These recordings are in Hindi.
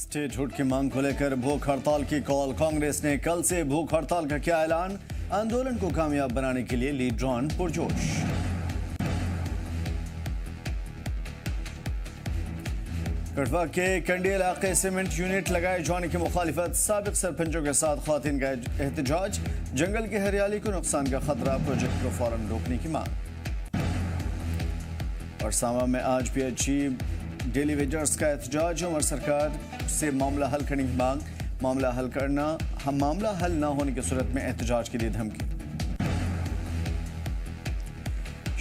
स्टेटहुड की मांग को लेकर भूख हड़ताल की कॉल। कांग्रेस ने कल से भूख हड़ताल का किया ऐलान। आंदोलन को कामयाब बनाने के लिए लीडरान पुरजोश। कठवा के कंडी इलाके सीमेंट यूनिट लगाए जाने की मुखालिफत। साबिक सरपंचों के साथ खवातीन का एहतजाज। जंगल की हरियाली को नुकसान का खतरा। प्रोजेक्ट को फौरन रोकने की मांग। और सामा में आज PHE डेली वेजर्स का एहतजाज। उमर सरकार से मामला हल करने की मांग। मामला हल न होने की सूरत में एहतजाज के लिए धमकी।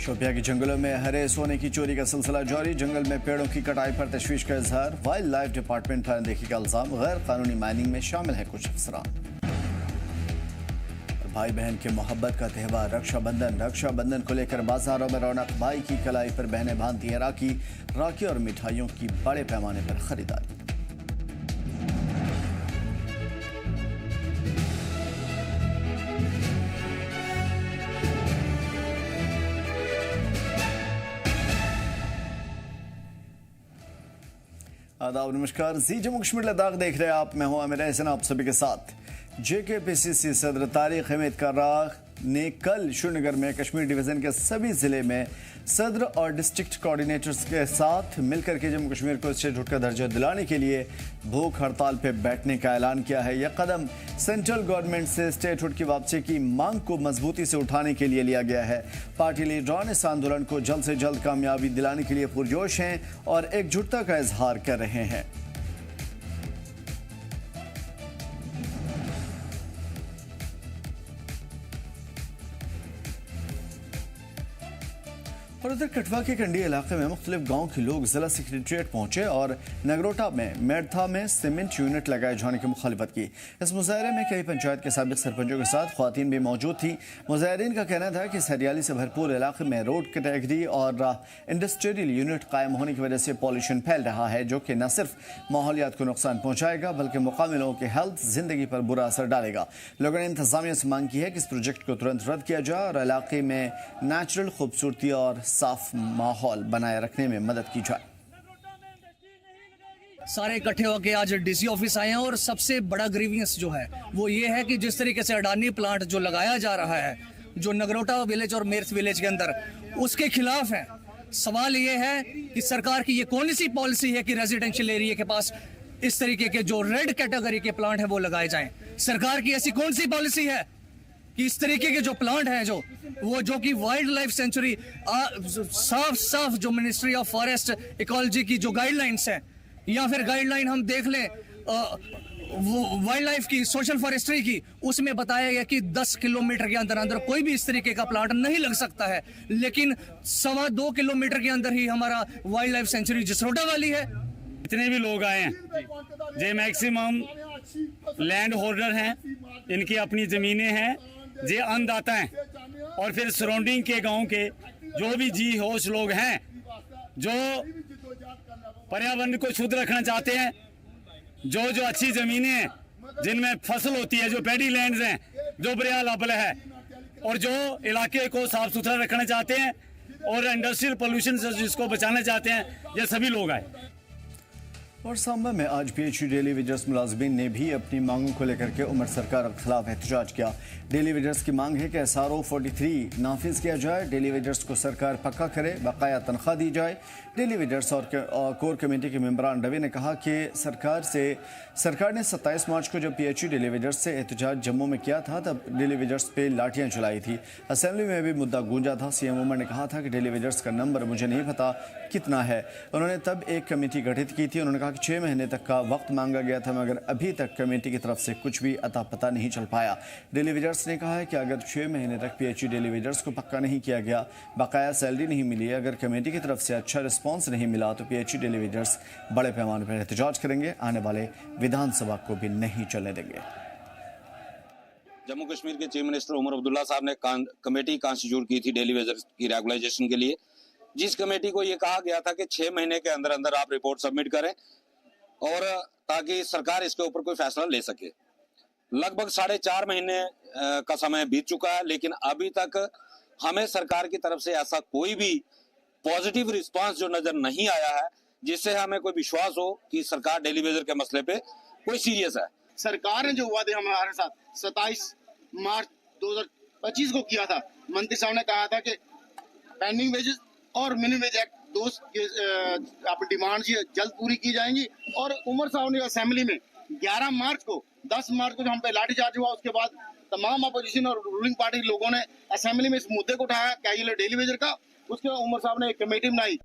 शोपिया के जंगलों में हरे सोने की चोरी का सिलसिला जारी। जंगल में पेड़ों की कटाई पर तशवीश का इजहार। वाइल्ड लाइफ डिपार्टमेंट पर अनदेखी का इल्जाम। गैर कानूनी माइनिंग में शामिल है कुछ अफसरान। भाई बहन की मोहब्बत का त्यौहार रक्षाबंधन। रक्षाबंधन को लेकर बाजारों में रौनक। भाई की कलाई पर बहनें बांधती हैं राखी और मिठाइयों की बड़े पैमाने पर खरीदारी। आदाब नमस्कार। जी जम्मू कश्मीर लद्दाख देख रहे हैं आप। मैं हूं आमिर एहसन आप सभी के साथ। JKPCC सदर तारिक हमीद कर्रार ने कल श्रीनगर में कश्मीर डिवीजन के सभी जिले में सदर और डिस्ट्रिक्ट कोऑर्डिनेटर्स के साथ मिलकर के जम्मू कश्मीर को स्टेटहुड का दर्जा दिलाने के लिए भूख हड़ताल पर बैठने का ऐलान किया है। यह कदम सेंट्रल गवर्नमेंट से स्टेटहुड की वापसी की मांग को मजबूती से उठाने के लिए लिया गया है। पार्टी लीडरान इस आंदोलन को जल्द से जल्द कामयाबी दिलाने के लिए पुरजोश हैं और एकजुटता का इजहार कर रहे हैं। और उधर कठवा के कंडी इलाके में मुख्तलिफ गाँव के लोग जिला सेक्रेटरीट पहुंचे और नगरोटा में मेड़था में सीमेंट यूनिट लगाए जाने की मुखालिफत की। इस मुजाहरे में कई पंचायत के साबिक सरपंचों के साथ खवातीन भी मौजूद थी। मुजाहरीन का कहना था कि इस हरियाली से भरपूर इलाके में रोड कैटेगरी और इंडस्ट्रियल यूनिट कायम होने की वजह से पॉल्यूशन फैल रहा है, जो कि न सिर्फ माहौलियात को नुकसान पहुँचाएगा बल्कि मुकामी लोगों की हेल्थ जिंदगी पर बुरा असर डालेगा। लोगों ने इंतजामिया से मांग की है कि इस प्रोजेक्ट को तुरंत रद्द किया जाए और इलाके में नेचुरल खूबसूरती और साफ माहौल बनाए रखने में मदद की जाए। सारे इकट्ठे होकर आज DC ऑफिस आए हैं और सबसे बड़ा ग्रीवियंस जो है वो ये है कि जिस तरीके से अडानी प्लांट जो लगाया जा रहा है जो नगरोटा विलेज और मेर्थ विलेज के अंदर, उसके खिलाफ है। सवाल ये है कि सरकार की ये कौन सी पॉलिसी है कि रेजिडेंशियल एरिया के पास इस तरीके के जो रेड कैटेगरी के प्लांट है वो लगाए जाएं। सरकार की ऐसी कौन सी पॉलिसी है कि इस तरीके के जो प्लांट हैं जो कि वाइल्ड लाइफ सेंचुरी साफ जो मिनिस्ट्री ऑफ फॉरेस्ट इकोलॉजी की जो गाइडलाइंस है या फिर गाइडलाइन हम देख लें वाइल्ड लाइफ की सोशल फॉरेस्ट्री की, उसमें बताया गया कि 10 किलोमीटर के अंदर कोई भी इस तरीके का प्लांट नहीं लग सकता है, लेकिन 2.25 किलोमीटर के अंदर ही हमारा वाइल्ड लाइफ सेंचुरी जसरोटा वाली है। जितने भी लोग आए हैं जे मैक्सिमम लैंड होल्डर हैं, इनकी अपनी ज़मीनें हैं, जे अन्नदाता हैं और फिर सराउंडिंग के गांव के जो भी जी होश लोग हैं जो पर्यावरण को शुद्ध रखना चाहते हैं, जो अच्छी ज़मीनें हैं जिनमें फसल होती है, जो पैडी लैंड्स हैं, जो बरियाल अबल है और जो इलाके को साफ सुथरा रखना चाहते हैं और इंडस्ट्रियल पोल्यूशन से जिसको बचाना चाहते हैं, ये सभी लोग आए। और सांबा में आज PHE डेली वेजर्स मुलाजमीन ने भी अपनी मांगों को लेकर के उमर सरकार के खिलाफ एहतजाज किया। डेली वेजर्स की मांग है कि SRO 43 नाफिज किया जाए, डेली वेजर्स को सरकार पक्का करे, बकाया तनख्वाह दी जाए। डेली वेजर्स और कोर कमेटी के मेंबरान रवि ने कहा कि सरकार ने 27 मार्च को जब PHE डेली वेजर्स से एहतजाज जम्मू में किया था तब डेली वेजर्स पे लाठियाँ चलाई थी। असेंबली में भी मुद्दा गूंजा था। CM उमर ने कहा था कि डेली वेजर्स का नंबर मुझे नहीं पता कितना है। उन्होंने तब एक कमेटी गठित की थी। उन्होंने कहा कि 6 महीने तक का वक्त मांगा गया था मगर अभी तक कमेटी की तरफ से कुछ भी अता पता नहीं चल पाया। डेली वेजर्स ने कहा है कि अगर 6 महीने तक PHE डेली वेजर्स को पक्का नहीं किया गया, बकाया सैलरी नहीं मिली, अगर कमेटी की तरफ से अच्छा रिस्पांस नहीं मिला तो PHE डेली वेजर्स बड़े पैमाने पर एहतजाज करेंगे। आने वाले विधानसभा को भी नहीं चलने देंगे। जम्मू कश्मीर के चीफ मिनिस्टर उमर अब्दुल्ला साहब ने कमेटी कॉन्स्टिट्यूट की थी डेली वेजर्स की रेगुलाइजेशन के लिए, जिस कमेटी को ये कहा गया था कि 6 महीने के अंदर अंदर आप रिपोर्ट सबमिट करें और ताकि सरकार इसके ऊपर कोई फैसला ले सके। लगभग 4.5 महीने का समय बीत चुका है, लेकिन अभी तक हमें सरकार की तरफ से ऐसा कोई भी पॉजिटिव रिस्पांस जो नजर नहीं आया है जिससे हमें कोई विश्वास हो कि सरकार डेली वेजर के मसले पे कोई सीरियस है। सरकार ने जो वादे हमारे साथ 27 मार्च 2025 को किया था, मंत्री साहब ने कहा था कि पेंडिंग वेजेस और मिनिमम वेज एक्ट दो आप डिमांड जल्द पूरी की जाएंगी। और उमर साहब ने असेंबली में 11 मार्च को 10 मार्च को जो हम पे लाठीचार्ज हुआ, उसके बाद तमाम अपोजिशन और रूलिंग पार्टी के लोगों ने असेंबली में इस मुद्दे को उठाया कैजुअल डेली वेजर का। उसके बाद उमर साहब ने एक कमेटी बनाई।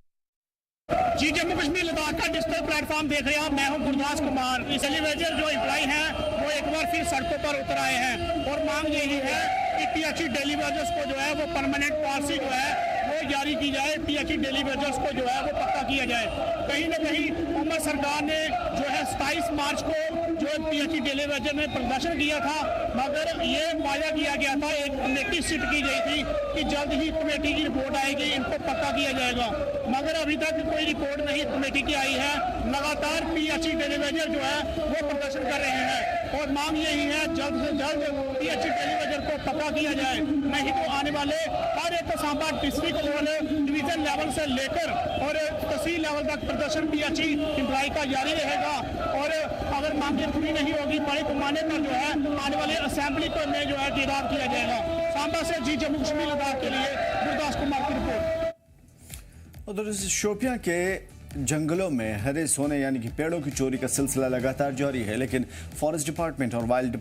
जी, जम्मू कश्मीर लद्दाख का डिजिटल प्लेटफॉर्म देख रहे हैं आप। मैं हूं गुरदास कुमार। डेली वेजर जो एम्प्लॉय हैं वो एक बार फिर सड़कों पर उतर आए हैं और मांग यही है कि पीएचई डेली वेजर्स को जो है वो परमानेंट पॉलिसी जो है वो जारी की जाए। पीएचई डेली वेजर्स को जो है वो पक्का किया जाए। कहीं ना कहीं उमर सरकार ने जो है 27 मार्च को जो पीएचई डेली वेजर ने प्रदर्शन किया था, मगर ये वादा किया गया था, एक कमेटी सिट की गई थी कि जल्द ही कमेटी की रिपोर्ट आएगी, इनको पक्का किया जाएगा, मगर अभी तक कोई रिपोर्ट नहीं कमेटी की आई है। लगातार पीएचई डेली वेजर जो है वो प्रदर्शन कर रहे हैं और मांग यही है जल्द से जल्द पीएचई डेली वेजर को पक्का किया जाए, नहीं तो आने वाले हर एक सांबा डिस्ट्रिक्ट और डिवीजन लेवल से लेकर और तहसील लेवल तक प्रदर्शन पीएचई एम्प्लॉय का जारी रहेगा। और अगर मांगें पूरी नहीं होगी, बड़े पैमाने पर जो है आने वाले असेंबली पर में जो है घेराव किया जाएगा। सांबा से जी जम्मू कश्मीर लद्दाख के लिए गुरदास कुमार की रिपोर्ट। उधर शोपियां के जंगलों में हरे सोने यानी कि पेड़ों की चोरी का सिलसिला लगातार जारी है, लेकिन फॉरेस्ट डिपार्टमेंट और वाइल्ड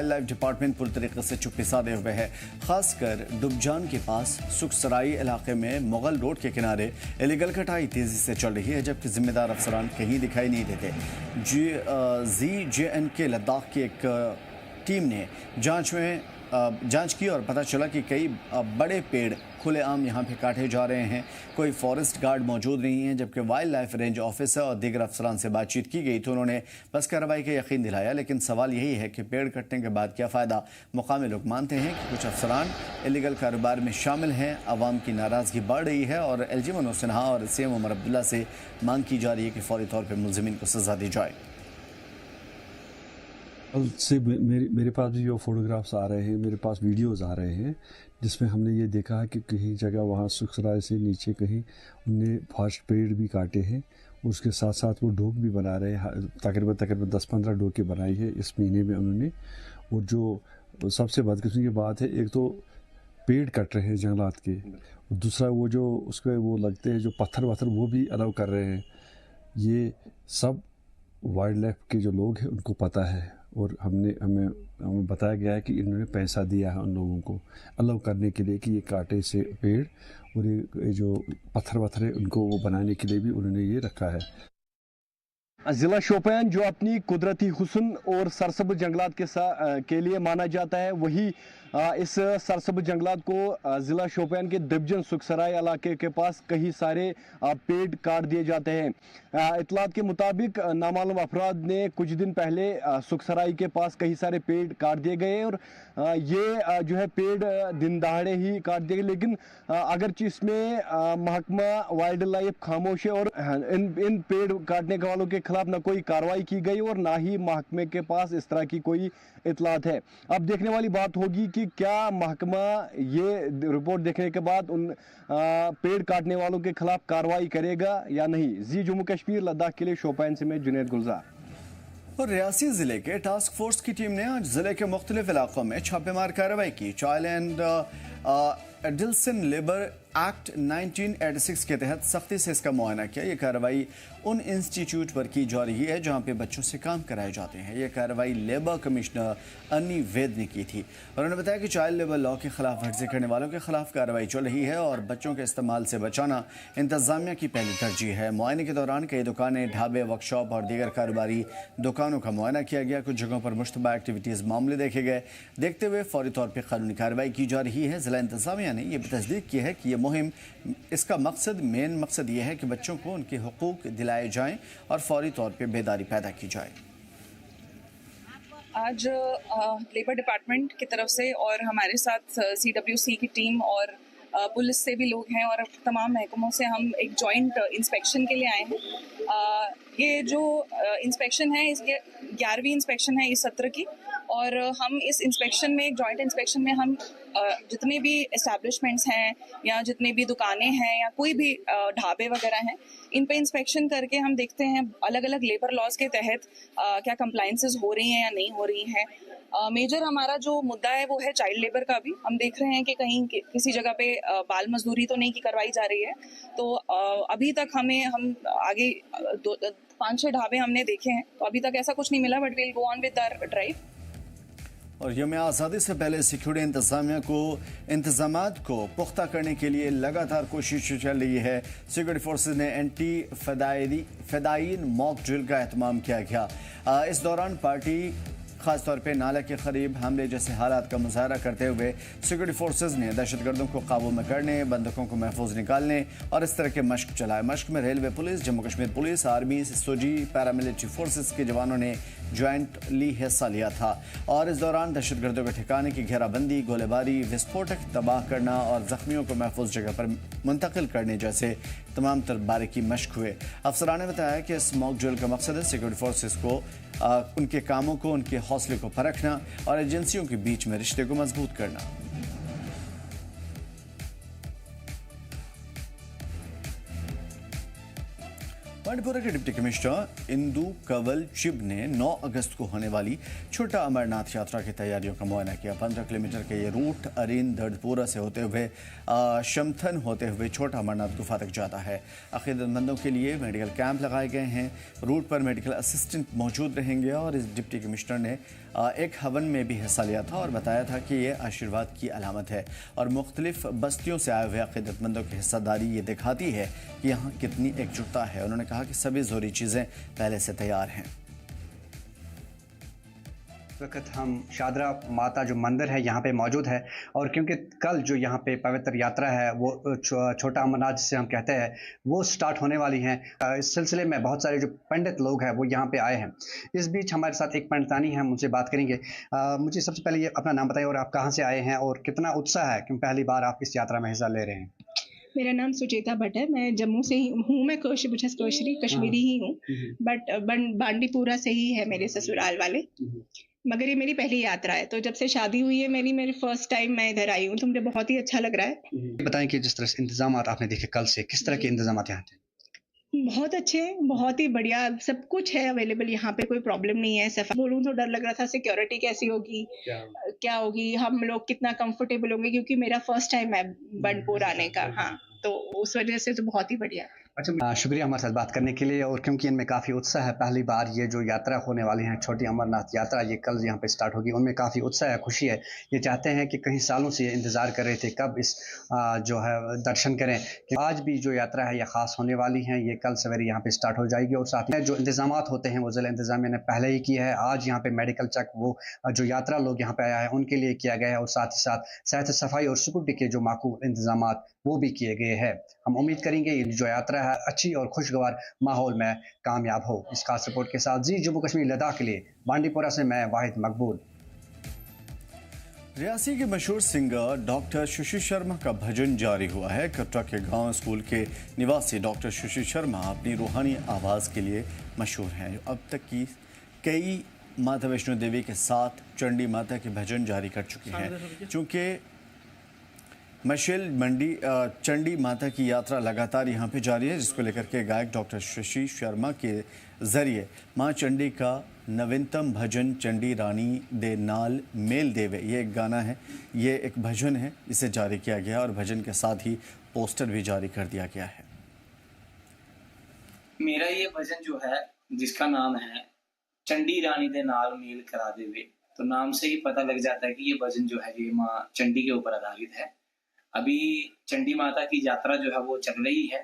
लाइफ डिपार्टमेंट पूरी तरीके से चुप्पी साधे हुए है। खासकर दुबजान के पास सुखसराई इलाके में मुगल रोड के किनारे इलीगल कटाई तेजी से चल रही है, जबकि जिम्मेदार अफसरान कहीं दिखाई नहीं देते। ZJNK लद्दाख की एक टीम ने जांच की और पता चला कि कई बड़े पेड़ खुलेआम यहाँ पे काटे जा रहे हैं। कोई फॉरेस्ट गार्ड मौजूद नहीं है, जबकि वाइल्ड लाइफ रेंज ऑफिसर और दीगर अफसरान से बातचीत की गई तो उन्होंने बस कार्रवाई का यकीन दिलाया, लेकिन सवाल यही है कि पेड़ कटने के बाद क्या फ़ायदा। मुकामी लोग मानते हैं कि कुछ अफसरान इलीगल कारोबार में शामिल हैं। आवाम की नाराज़गी बढ़ रही है और LG मनोज सिन्हा और CM उमर अब्दुल्ला से मांग की जा रही है कि फौरी तौर पर मुलजिमीन को सजा दी जाए। से मेरे पास भी जो फोटोग्राफ्स आ रहे हैं, मेरे पास वीडियोस आ रहे हैं, जिसमें हमने ये देखा है कि कहीं जगह वहाँ सुखसराय से नीचे कहीं उनने फॉरेस्ट पेड़ भी काटे हैं। उसके साथ साथ वो डोक भी बना रहे हैं, तकरीबन 10-15 डोके बनाई है इस महीने में उन्होंने। और जो सबसे बदकिस्मती की बात है, एक तो पेड़ कट रहे हैं जंगलात के, और दूसरा वो जो उसके वो लगते हैं जो पत्थर वत्थर वो भी अलाउ कर रहे हैं। ये सब वाइल्ड लाइफ के जो लोग हैं उनको पता है और हमें बताया गया है कि इन्होंने पैसा दिया है उन लोगों को अलाउ करने के लिए कि ये काटे से पेड़ और ये जो पत्थर वत्थर है उनको वो बनाने के लिए भी उन्होंने ये रखा है। ज़िला शोपियान जो अपनी कुदरती हुस्न और सरसब्ज़ जंगलात के लिए माना जाता है, वही इस सरसब्ज़ जंगलात को ज़िला शोपियान के दिबजन सुखसराय इलाके के पास कई सारे पेड़ काट दिए जाते हैं। इतलात के मुताबिक नामालूम अफराद ने कुछ दिन पहले सुखसराय के पास कई सारे पेड़ काट दिए गए और ये जो है पेड़ दिन दहाड़े ही काट दिए गए, लेकिन अगरचे इसमें महकमा वाइल्ड लाइफ खामोश है और इन पेड़ काटने वालों के खिलाफ न कोई कार्रवाई की गई और ना ही महकमे के पास इस तरह की कोई इतलात है। अब देखने वाली बात होगी कि क्या महकमा ये रिपोर्ट देखने के बाद उन पेड़ काटने वालों के खिलाफ कार्रवाई करेगा या नहीं। जी जम्मू कश्मीर लद्दाख के लिए शोपियान से मैं जुनैद गुलजार। और रियासी जिले के टास्क फोर्स की टीम ने आज जिले के मुख्तलिफ इलाकों में छापेमार कार्रवाई की। चाइल्ड एंड एडल्सन लेबर एक्ट 1986 के तहत सख्ती से इसका मुआयना किया। ये कार्रवाई उन इंस्टीट्यूट पर की जा रही है जहां पे बच्चों से काम कराए जाते हैं। ये कार्रवाई लेबर कमिश्नर अन्नी वेद ने की थी। उन्होंने बताया कि चाइल्ड लेबर लॉ के खिलाफ वर्जी करने वालों के खिलाफ कार्रवाई चल रही है और बच्चों के इस्तेमाल से बचाना इंतजामिया की पहली तरजीह है। मुआयने के दौरान कई दुकानें, ढाबे, वर्कशॉप और दीगर कारोबारी दुकानों का मुआयना किया गया। कुछ जगहों पर मुश्तबा एक्टिविटीज़ मामले देखे गए। देखते हुए फौरी तौर पर कानूनी कार्रवाई की जा रही है। जिला इंतजामिया ने यह भी तस्दीक की है कि ये मुहिम, इसका मेन मकसद ये है कि बच्चों को उनके हुकूक दिलाए जाएं और फौरी तौर पे बेदारी पैदा की जाए। आज लेबर डिपार्टमेंट की तरफ से और हमारे साथ CWC की टीम और पुलिस से भी लोग हैं और तमाम महकमों से हम एक जॉइंट इंस्पेक्शन के लिए आए हैं। ये जो इंस्पेक्शन है, इसके 11वीं इंस्पेक्शन है इस सत्र की और हम इस इंस्पेक्शन में, एक जॉइंट इंस्पेक्शन में हम जितने भी एस्टैब्लिशमेंट्स हैं या जितने भी दुकानें हैं या कोई भी ढाबे वगैरह हैं, इन पे इंस्पेक्शन करके हम देखते हैं अलग अलग लेबर लॉज के तहत क्या कंप्लाइंसेस हो रही हैं या नहीं हो रही हैं। मेजर हमारा जो मुद्दा है वो है चाइल्ड लेबर का भी। हम देख रहे हैं कि कहीं किसी जगह पे बाल मजदूरी तो नहीं की करवाई जा रही है। तो अभी तक हम आगे 5-6 ढाबे हमने देखे हैं, तो अभी तक ऐसा कुछ नहीं मिला, but will go on with hour drive. और यौम आज़ादी से पहले सिक्योरिटी इंतजामिया को इंतजामात को पुख्ता करने के लिए लगातार कोशिश चल रही है। सिक्योरिटी फोर्सेज ने एंटी फदायीन मॉक ड्रिल का एहतमाम किया गया। इस दौरान पार्टी खासतौर पर नाला के करीब हमले जैसे हालात का मुजाहरा करते हुए सिक्योरिटी फोर्सेज ने दहशतगर्दों को काबू में करने, बंदूकों को महफूज निकालने और इस तरह के मश्क चलाए। मश्क में railway police, Jammu Kashmir police, army, sooji, paramilitary forces के जवानों ने ज्वाइंटली हिस्सा लिया था और इस दौरान दहशतगर्दों के ठिकाने की घेराबंदी, गोलीबारी, विस्फोटक तबाह करना और जख्मियों को महफूज जगह पर मुंतकिल करने जैसे तमाम तर बारीकी मश्क हुए। अफसरान ने बताया कि इस मॉक ड्रिल का मकसद है सिक्योरिटी फोर्सेज को उनके कामों को, उनके हौसले को परखना और एजेंसियों के बीच में रिश्ते को मजबूत करना। बांडीपोरा के डिप्टी कमिश्नर इंदू कंवल चिब ने 9 अगस्त को होने वाली छोटा अमरनाथ यात्रा की तैयारियों का मुआयना किया। 15 किलोमीटर के ये रूट अरीन दर्दपुरा से होते हुए शमथन होते हुए छोटा अमरनाथ गुफा तक जाता है। अकीदतमंदों के लिए मेडिकल कैंप लगाए गए हैं। रूट पर मेडिकल असिस्टेंट मौजूद रहेंगे और इस डिप्टी कमिश्नर ने एक हवन में भी हिस्सा लिया था और बताया था कि ये आशीर्वाद की अलामत है और मुख्तलिफ बस्तियों से आए हुए अकीदतमंदों की हिस्सादारी ये दिखाती है कि यहाँ कितनी एकजुटता है। उन्होंने कहा कि सभी ज़रूरी चीज़ें पहले से तैयार हैं। वक्त हम शादरा माता जो मंदिर है यहाँ पे मौजूद है और क्योंकि कल जो यहाँ पे पवित्र यात्रा है वो छोटा अमरनाथ जिसे हम कहते हैं वो स्टार्ट होने वाली हैं। इस सिलसिले में बहुत सारे जो पंडित लोग हैं वो यहाँ पे आए हैं। इस बीच हमारे साथ एक पंडितानी है, मुझसे बात करेंगे। मुझे सबसे पहले ये अपना नाम बताइए और आप कहाँ से आए हैं और कितना उत्साह है क्योंकि पहली बार आप इस यात्रा में हिस्सा ले रहे हैं। मेरा नाम सुचेता भट्ट है, मैं जम्मू से ही हूँ। मैं कश्मीरी ही हूँ, बट बांडीपुरा से ही है मेरे ससुराल वाले, मगर ये मेरी पहली यात्रा है। तो जब से शादी हुई है मेरी फर्स्ट टाइम मैं इधर आई हूँ, तो मुझे बहुत ही अच्छा लग रहा है। बताएं कि जिस तरह से इंतजाम आपने देखे कल से, किस तरह के इंतजाम यहाँ थे? बहुत अच्छे, बहुत ही बढ़िया, सब कुछ है अवेलेबल यहाँ पे, कोई प्रॉब्लम नहीं है। सफर बोलूँ तो डर लग रहा था सिक्योरिटी कैसी होगी, क्या होगी, हम लोग कितना कंफर्टेबल होंगे, क्योंकि मेरा फर्स्ट टाइम है बांडीपुर आने का। हाँ, तो उस वजह से तो बहुत ही बढ़िया। अच्छा, शुक्रिया हमारे साथ बात करने के लिए। और क्योंकि इनमें काफ़ी उत्साह है, पहली बार ये जो यात्रा होने वाली है छोटी अमरनाथ यात्रा, ये कल यहाँ पे स्टार्ट होगी, उनमें काफ़ी उत्साह है, खुशी है। ये चाहते हैं कि कई सालों से ये इंतज़ार कर रहे थे कब इस जो है दर्शन करें, कि आज भी जो यात्रा है ये ख़ास होने वाली है। ये कल सवेरे यहाँ पे स्टार्ट हो जाएगी और साथ ही जो इंतजाम होते हैं वो ज़िला इंतज़ामिया ने पहले ही किया है। आज यहाँ पे मेडिकल चेक वो जो यात्रा लोग यहाँ पे आया है उनके लिए किया गया है और साथ ही साथ सेहत सफाई और सिक्योरिटी के जो माकूल इंतजाम वो भी किए गए हैं। हम उम्मीद करेंगे ये जो यात्रा है अच्छी और खुशगवार माहौल में कामयाब हो। इस खास रिपोर्ट के साथ जी जम्मू कश्मीर लद्दाख के लिए बांडीपुरा से मैं वाहिद मकबूल। रियासी के मशहूर सिंगर डॉक्टर सुशील शर्मा का भजन जारी हुआ है। कटरा के गांव स्कूल के निवासी डॉक्टर सुशील शर्मा अपनी रूहानी आवाज़ के लिए मशहूर हैं। अब तक की कई माता वैष्णो देवी के साथ चंडी माता के भजन जारी कर चुके हैं। चूँकि मशेल मंडी चंडी माता की यात्रा लगातार यहाँ पे जारी है, जिसको लेकर के गायक डॉक्टर शशि शर्मा के ज़रिए माँ चंडी का नवीनतम भजन चंडी रानी दे नाल मेल देवे, ये एक गाना है, ये एक भजन है, इसे जारी किया गया और भजन के साथ ही पोस्टर भी जारी कर दिया गया है। मेरा ये भजन जो है जिसका नाम है चंडी रानी दे नाल मेल करा देवे, तो नाम से ही पता लग जाता है कि ये भजन जो है ये माँ चंडी के ऊपर आधारित है। अभी चंडी माता की यात्रा जो है वो चल रही है,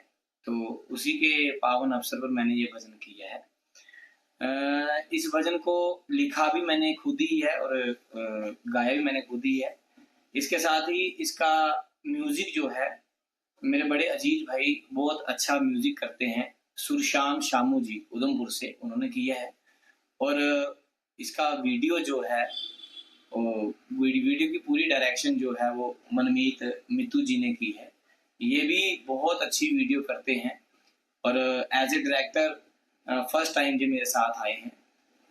तो उसी के पावन अवसर पर मैंने ये भजन किया है। इस भजन को लिखा भी मैंने खुद ही है और गाया भी मैंने खुद ही है। इसके साथ ही इसका म्यूजिक जो है मेरे बड़े अजीज भाई बहुत अच्छा म्यूजिक करते हैं, सुरश्याम शामू जी उधमपुर से, उन्होंने किया है। और इसका वीडियो जो है वीडियो की पूरी डायरेक्शन जो है वो मनमीत मित्तू जी ने की है। ये भी बहुत अच्छी वीडियो करते हैं और as a director first time जो मेरे साथ आए हैं,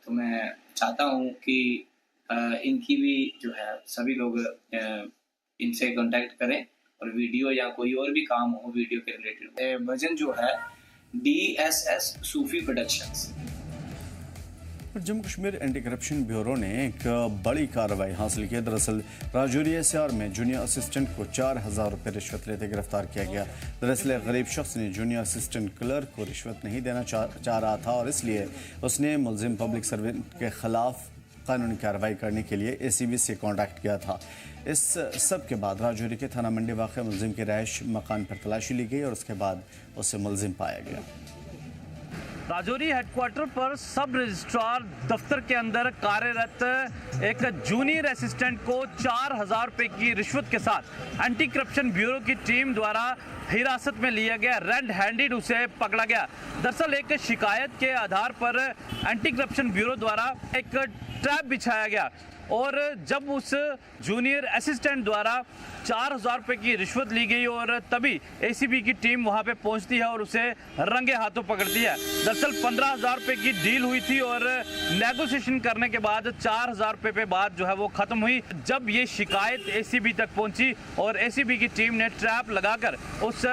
तो मैं चाहता हूँ कि इनकी भी जो है सभी लोग इनसे कांटेक्ट करें और वीडियो या कोई और भी काम हो वीडियो के रिलेटेड। भजन जो है DSS सूफी productions. Jammu Kashmir anti corruption bureau ने एक बड़ी कार्रवाई हासिल की। दरअसल राजौरी SR में जूनियर असिस्टेंट को 4,000 रुपये रिश्वत लेते गिरफ्तार किया गया। दरअसल एक गरीब शख्स ने जूनियर असिस्टेंट क्लर्क को रिश्वत नहीं देना चाह रहा था और इसलिए उसने मुलजिम पब्लिक सर्वेंट के खिलाफ कानूनी कार्रवाई करने के लिए ACB से कॉन्टैक्ट किया था। इस सब के बाद राजौरी के थाना मंडी वाक़ मुलजिम के रहायश मकान पर तलाशी ली गई और उसके बाद उसे मुलजिम पाया गया। राजौरी हेडक्वार्टर पर सब रजिस्ट्रार दफ्तर के अंदर कार्यरत एक जूनियर असिस्टेंट को 4,000 रुपये की रिश्वत के साथ एंटी करप्शन ब्यूरो की टीम द्वारा हिरासत में लिया गया, रेड हैंडेड उसे पकड़ा गया। दरअसल एक शिकायत के आधार पर एंटी करप्शन ब्यूरो द्वारा एक ट्रैप बिछाया गया और जब उस जूनियर असिस्टेंट द्वारा 4,000 रुपये की रिश्वत ली गई और तभी ACB की टीम वहां पे पहुंचती है और उसे रंगे हाथों पकड़ती है। दरअसल 15,000 रुपये की डील हुई थी और नेगोशिएशन करने के बाद 4,000 रुपये पे बात जो है वो खत्म हुई। जब ये शिकायत ACB तक पहुंची और ACB की टीम ने ट्रैप लगाकर उस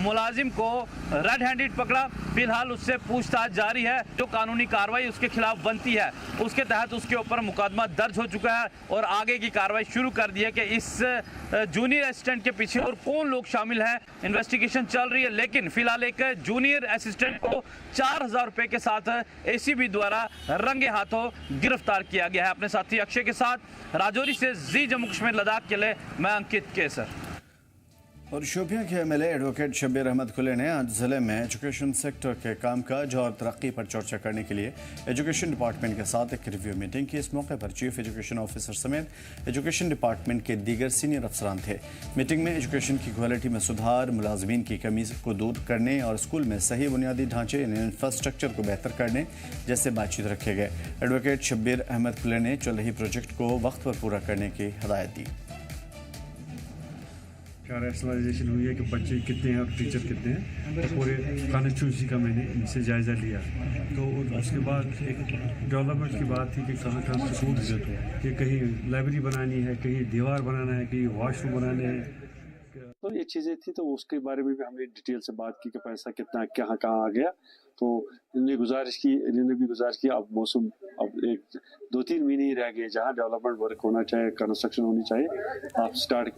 मुलाजिम को रेड हैंडेड पकड़ा। फिलहाल उससे पूछताछ जारी है। जो कानूनी कार्रवाई उसके खिलाफ बनती है उसके तहत उसके ऊपर मुकदमा दर्ज हो चुका है और आगे की कार्रवाई शुरू कर दी है कि इस जूनियर असिस्टेंट के पीछे और कौन लोग शामिल हैं। इन्वेस्टिगेशन चल रही है, लेकिन फिलहाल एक जूनियर असिस्टेंट को 4,000 रुपये के साथ ACB द्वारा रंगे हाथों गिरफ्तार किया गया है। अपने साथी अक्षय के साथ राजौरी से जी जम्मू कश्मीर लद्दाख के लिए मैं अंकित केसर। और शोपियां के MLA एडवोकेट शब्बीर अहमद खुले ने आज ज़िले में एजुकेशन सेक्टर के कामकाज और तरक्की पर चर्चा करने के लिए एजुकेशन डिपार्टमेंट के साथ एक रिव्यू मीटिंग की। इस मौके पर चीफ एजुकेशन ऑफिसर समेत एजुकेशन डिपार्टमेंट के दीगर सीनियर अफसरान थे। मीटिंग में एजुकेशन की क्वालिटी में सुधार, मुलाजमीन की कमी को दूर करने और स्कूल में सही बुनियादी ढांचे इंफ्रास्ट्रक्चर को बेहतर करने जैसे बातचीत रखे गए। एडवोकेट शब्बीर अहमद खुले ने चल रही प्रोजेक्ट को वक्त पर पूरा करने की हिदायत दी। क्या रैशनलाइजेशन हुई है कि बच्चे कितने हैं और टीचर कितने हैं, तो पूरे कॉन्स्टिट्यूंसी का मैंने इनसे जायज़ा लिया। तो उसके बाद एक डेवलपमेंट की बात थी कि कहाँ कहाँ स्कूल कि कहीं लाइब्रेरी बनानी है, कहीं दीवार बनाना है, कहीं वॉशरूम बनाने हैं। तो ये चीज़ें थी, तो उसके बारे में भी हमने डिटेल से बात की कि पैसा कितना कहाँ कहाँ आ गया। तो इन्होंने भी गुजारिश की अब मौसम अब 1-2-3 महीने ही रह गए जहाँ डेवलपमेंट वर्क होना चाहिए, कंस्ट्रक्शन होनी चाहिए, आप स्टार्ट।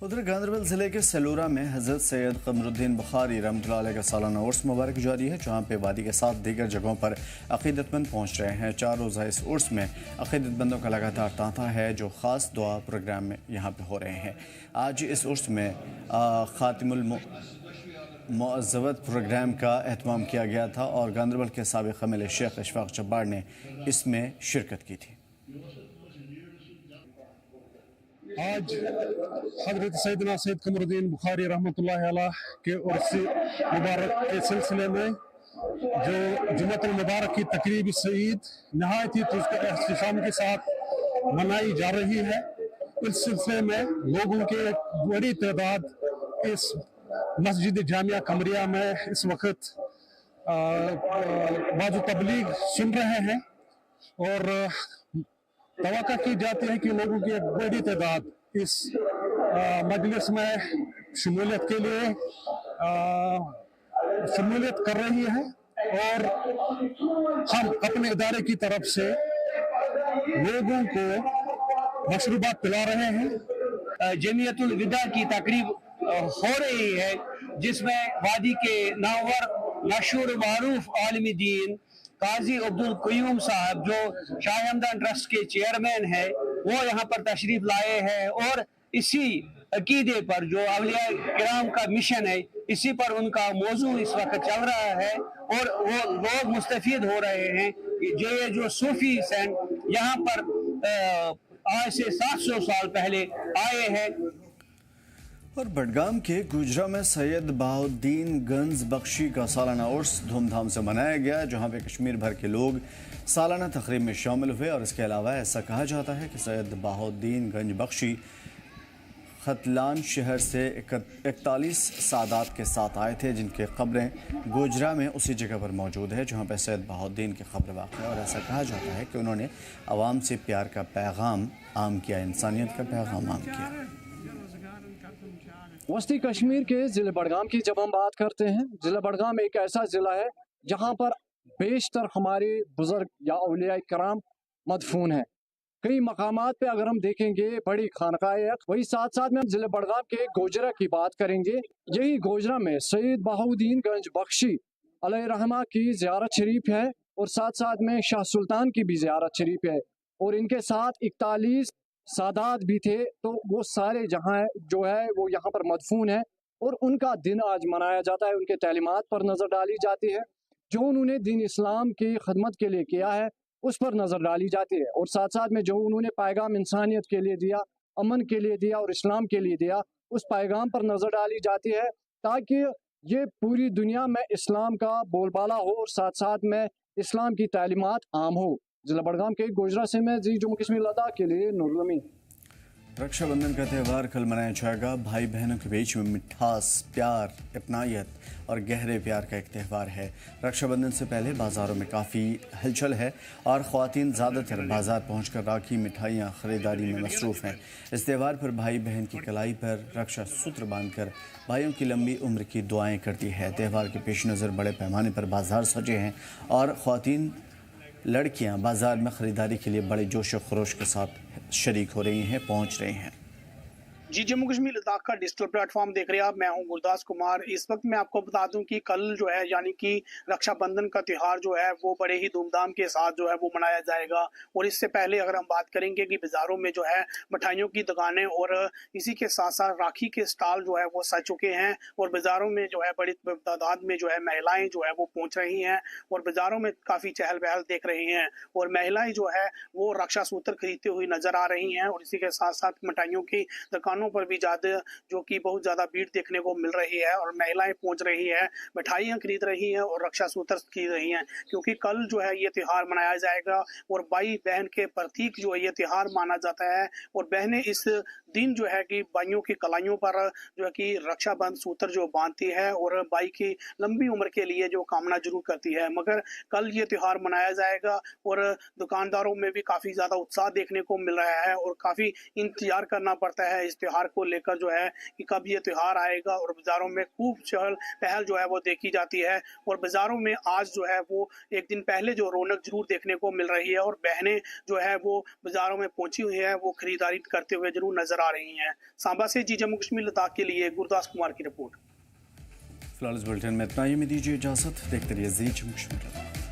उधर गांधरबल जिले के सलूरा में हज़रत सैयद कमरुद्दीन बुखारी रहमतुल्लाह अलैह का सालाना उर्स मुबारक जारी है, जहाँ पे वादी के साथ दीगर जगहों पर अक़ीदतमंद पहुँच रहे हैं। 4 रोज़ा इस उर्स में अक़ीदतमंदों का लगातार तांता है जो ख़ास दुआ प्रोग्राम में यहाँ पे हो रहे हैं। आज इस उर्स में ख़ातिमुल मुअज़्ज़वत प्रोग्राम का एहतमाम किया गया था और गांधरबल के साबिक़ MLA शेख इशफाक जब्बार ने इसमें शिरकत की थी। आज हज़रत सैयदना सैयद कमरुद्दीन बुखारी रहमतुल्लाह अलैह के उर्स मुबारक के सिलसिले में जो जुम्मतुल मुबारक की तकरीब सईद नहायत ही एहतशाम के साथ मनाई जा रही है। इस सिलसिले में लोगों की एक बड़ी तादाद इस मस्जिद जामिया कमरिया में इस वक्त बाजू तबलीग सुन रहे हैं और तवक्को की जाती है कि लोगों की एक बड़ी तादाद इस मजलिस में शमूलियत के लिए शमूलियत कर रही है और हम अपने इदारे की तरफ से लोगों को मशरूबात पिला रहे हैं। जमीयतुल विदा की तकरीब हो रही है जिसमें वादी के नावर मशहूर मारूफ आलिम दीन काजी अब्दुल कयूम साहब जो शाह हमदन ट्रस्ट के चेयरमैन है वो यहाँ पर तशरीफ लाए हैं और इसी अकीदे पर जो अवलिया किराम का मिशन है इसी पर उनका मौजू इस वक्त चल रहा है और वो लोग मुस्तफीद हो रहे हैं। जो सूफी सेंट यहाँ पर आज से 700 साल पहले आए हैं। और बडगाम के गुजरा में सैयद बहाउद्दीन गंज बख्शी का सालाना उर्स धूमधाम से मनाया गया, जहां पे कश्मीर भर के लोग सालाना तकरीब में शामिल हुए। और इसके अलावा ऐसा कहा जाता है कि सैयद बहाउद्दीन गंज बख्शी खतलान शहर से 41 सादात के साथ आए थे, जिनके कब्रें गोजरा में उसी जगह पर मौजूद है जहां पर सैयद बहाउद्दीन की कब्र वाक़ है। और ऐसा कहा जाता है कि उन्होंने आवाम से प्यार का पैगाम आम किया, इंसानियत का पैगाम आम किया। वस्ती कश्मीर के ज़िले बडगाम की जब हम बात करते हैं, ज़िला बडगाम एक ऐसा ज़िला है जहाँ पर बेशतर हमारे बुज़ुर्ग या औलिया कराम मदफून हैं। कई मकामात पे अगर हम देखेंगे बड़ी खानकाएं, वही साथ साथ में हम ज़िले बडगाम के गोजरा की बात करेंगे। यही गोजरा में सैयद बहाउद्दीन गंज बख्शी अलैहिर्रहमा की ज़ियारत शरीफ है और साथ साथ में शाह सुल्तान की भी ज़ियारत शरीफ है और इनके साथ 41 सादात भी थे। तो वो सारे जहाँ जो है वो यहाँ पर मदफून है और उनका दिन आज मनाया जाता है। उनके तालीमात पर नज़र डाली जाती है, जो उन्होंने दीन इस्लाम की खदमत के लिए किया है उस पर नज़र डाली जाती है और साथ साथ में जो उन्होंने पैगाम इंसानियत के लिए दिया, अमन के लिए दिया और इस्लाम के लिए दिया, उस पैगाम पर नज़र डाली जाती है ताकि ये पूरी दुनिया में इस्लाम का बोलबाला हो और साथ साथ में इस्लाम की तालीमात आम हो। ज़िला बडगाम के गोजरा से मैं जी जम्मू कश्मीर लद्दाख के लिए नूरुल अमीन। रक्षाबंधन का त्यौहार कल मनाया जाएगा। भाई बहनों के बीच में मिठास, प्यार, अपनायत और गहरे प्यार का एक त्यौहार है। रक्षाबंधन से पहले बाज़ारों में काफ़ी हलचल है और ख़वातीन ज़्यादातर बाज़ार पहुंचकर राखी, मिठाइयाँ ख़रीदारी में मसरूफ़ हैं। इस त्यौहार पर भाई बहन की कलाई पर रक्षा सूत्र बांधकर भाइयों की लंबी उम्र की दुआएँ करती है। त्यौहार के पेश नज़र बड़े पैमाने पर बाज़ार सजे हैं और ख़वातीन लड़कियां बाजार में ख़रीदारी के लिए बड़े जोश व खरोश के साथ शरीक हो रही हैं, पहुंच रही हैं। जी जम्मू कश्मीर लद्दाख का डिजिटल प्लेटफॉर्म देख रहे हैं आप, मैं हूं गुरदास कुमार। इस वक्त मैं आपको बता दूं कि कल जो है यानी कि रक्षाबंधन का त्यौहार जो है वो बड़े ही धूमधाम के साथ जो है वो मनाया जाएगा। और इससे पहले अगर हम बात करेंगे कि बाज़ारों में जो है मिठाइयों की दुकानें और इसी के साथ साथ राखी के स्टॉल जो है वो सज चुके हैं और बाज़ारों में जो है बड़ी तादाद में जो है महिलाएं जो है वो पहुँच रही हैं और बाज़ारों में काफ़ी चहल पहल देख रही हैं और महिलाएं जो है वो रक्षा सूत्र खरीदते हुए नजर आ रही हैं और इसी के साथ साथ मिठाइयों की दुकानों पर भी ज्यादा जो कि बहुत ज्यादा भीड़ देखने को मिल रही है और महिलाएं पहुंच रही है, मिठाइयां खरीद रही हैं और रक्षा सूत्र खरीद रही हैं, क्योंकि कल जो है ये त्यौहार मनाया जाएगा और भाई बहन के प्रतीक जो है ये त्यौहार माना जाता है और बहनें इस दिन जो है कि भाइयों की कलाइयों पर जो है कि रक्षाबंधन सूत्र जो बांधती है और भाई की लंबी उम्र के लिए जो कामना जरूर करती है। मगर कल ये त्यौहार मनाया जाएगा और दुकानदारों में भी काफी ज्यादा उत्साह देखने को मिल रहा है और काफी इंतजार करना पड़ता है इस त्यौहार को लेकर जो है कि कब ये त्यौहार आएगा और बाजारों में खूब चहल पहल जो है वो देखी जाती है और बाजारों में आज जो है वो एक दिन पहले जो रौनक जरूर देखने को मिल रही है और बहनें जो है वो बाजारों में पहुंची हुई है, वो खरीदारी करते हुए जरूर नजर आ रही हैं। सांबा से जी जम्मू कश्मीर लद्दाख के लिए गुरदास कुमार की रिपोर्ट। फिलहाल इस बुलेटिन में इतना ही, में दीजिए इजाजत। देखते रहिए जी जम्मू कश्मीर।